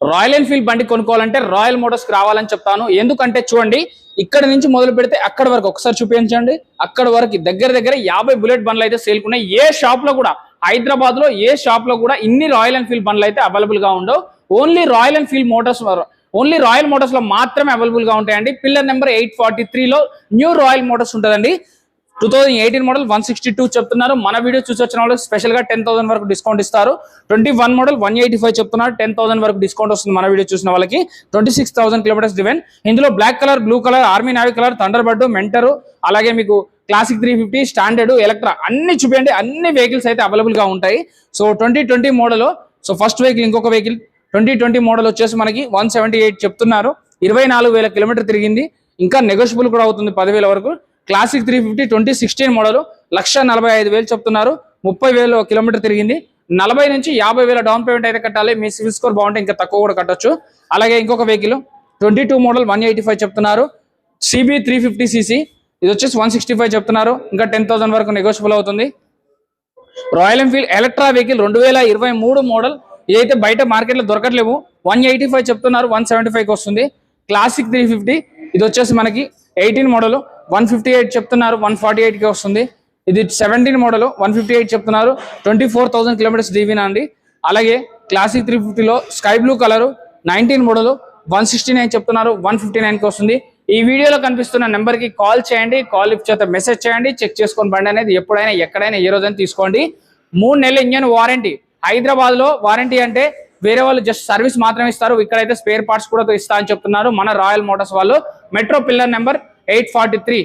Royal Enfield బండి కొనుక్కోవాలంటే royal Motors కి రావాలని చెప్తాను. ఎందుకంటే చూడండి, ఇక్కడ నుంచి మొదలు పెడితే అక్కడ వరకు ఒకసారి చూపించండి. అక్కడ వరకు దగ్గర 50 బుల్లెట్ బండ్లు అయితే సేల్ ఉన్నాయి. ఏ షాప్ లో కూడా, హైదరాబాద్ లో ఏ షాప్ లో కూడా ఇన్ని రాయల్ ఎన్ఫీల్డ్ బండ్లు అయితే అవైలబుల్ గా ఉండవు. Only royal Enfield Motors, only royal Motors లో మాత్రమే అవైలబుల్ గా ఉంటాయండి. పిల్లర్ నెంబర్ 843 లో న్యూ రాయల్ మోటార్స్ ఉంటుందండి. 2018 మోడల్ 162 చెప్తున్నారు. మన వీడియో చూసి వచ్చిన వాళ్ళకి స్పెషల్ గా 10,000 వరకు డిస్కౌంట్ ఇస్తారు. 21 మోడల్ 185 చెప్తున్నారు. 10,000 వరకు డిస్కౌంట్ వస్తుంది మన వీడియో చూసిన వాళ్ళకి. 26,000 కిలోమీటర్స్ డ్రివెన్. ఇందులో black colour, blue colour, army navy colour, thunder bird, మెంటరు, అలాగే మీకు క్లాసిక్ 350, స్టాండర్డ్, ఎలక్ట్రా అన్ని చూపించండి. అన్ని వెహికల్స్ అయితే అవైలబుల్ గా ఉంటాయి. So 2020 model, so first vehicle, ఇంకొక వెహికల్ 2020 మోడల్ వచ్చేసి మనకి 178 చెప్తున్నారు. 24,000 కిలోమీటర్ తిరిగింది. ఇంకా నెగోషియబుల్ కూడా అవుతుంది 10,000 వరకు. క్లాసిక్ 350 2016 మోడల్ 1,45,000 చెప్తున్నారు. 30,000 కిలోమీటర్ తిరిగింది. 40 నుంచి 50,000 డౌన్ పేమెంట్ అయితే కట్టాలి. మీ సివిల్ స్కోర్ బాగుంటే ఇంకా తక్కువ కూడా కట్టొచ్చు. అలాగే ఇంకొక వెహికల్ 22 మోడల్ 185 చెప్తున్నారు. CB 350cc, ఇది వచ్చేసి 165 చెప్తున్నారు. ఇంకా 10,000 వరకు నెగోషియబుల్ అవుతుంది. రాయల్ ఎన్ఫీల్డ్ ఎలక్ట్రా వెహికల్ 2023 మోడల్, ఇదైతే బయట మార్కెట్ లో దొరకట్లేవు. 185 చెప్తున్నారు. 175కి వస్తుంది. క్లాసిక్ 350, ఇది వచ్చేసి మనకి 18 మోడల్ 158 చెప్తున్నారు. 148కి వస్తుంది. ఇది 17 మోడల్ 158 చెప్తున్నారు. 24,000 కిలోమీటర్స్ డ్రివెన్ అండి. అలాగే క్లాసిక్ 350లో స్కై బ్లూ కలర్ 19 మోడల్ 169 చెప్తున్నారు. 159కి వస్తుంది. ఈ వీడియోలో కనిపిస్తున్న నెంబర్ కి కాల్ చేయండి. కాల్ లిఫ్ట్ చేత మెసేజ్ చేయండి. చెక్ చేసుకొని బండి అనేది ఎప్పుడైనా ఎక్కడైనా ఏ రోజైనా తీసుకోండి. 3 నెలల ఇంజన్ వారంటీ. హైదరాబాద్ లో వారంటీ అంటే వేరే వాళ్ళు జస్ట్ సర్వీస్ మాత్రమే ఇస్తారు. ఇక్కడైతే స్పేర్ పార్ట్స్ కూడా ఇస్తా అని చెప్తున్నారు మన రాయల్ మోటార్స్ వాళ్ళు. Metro pillar number 843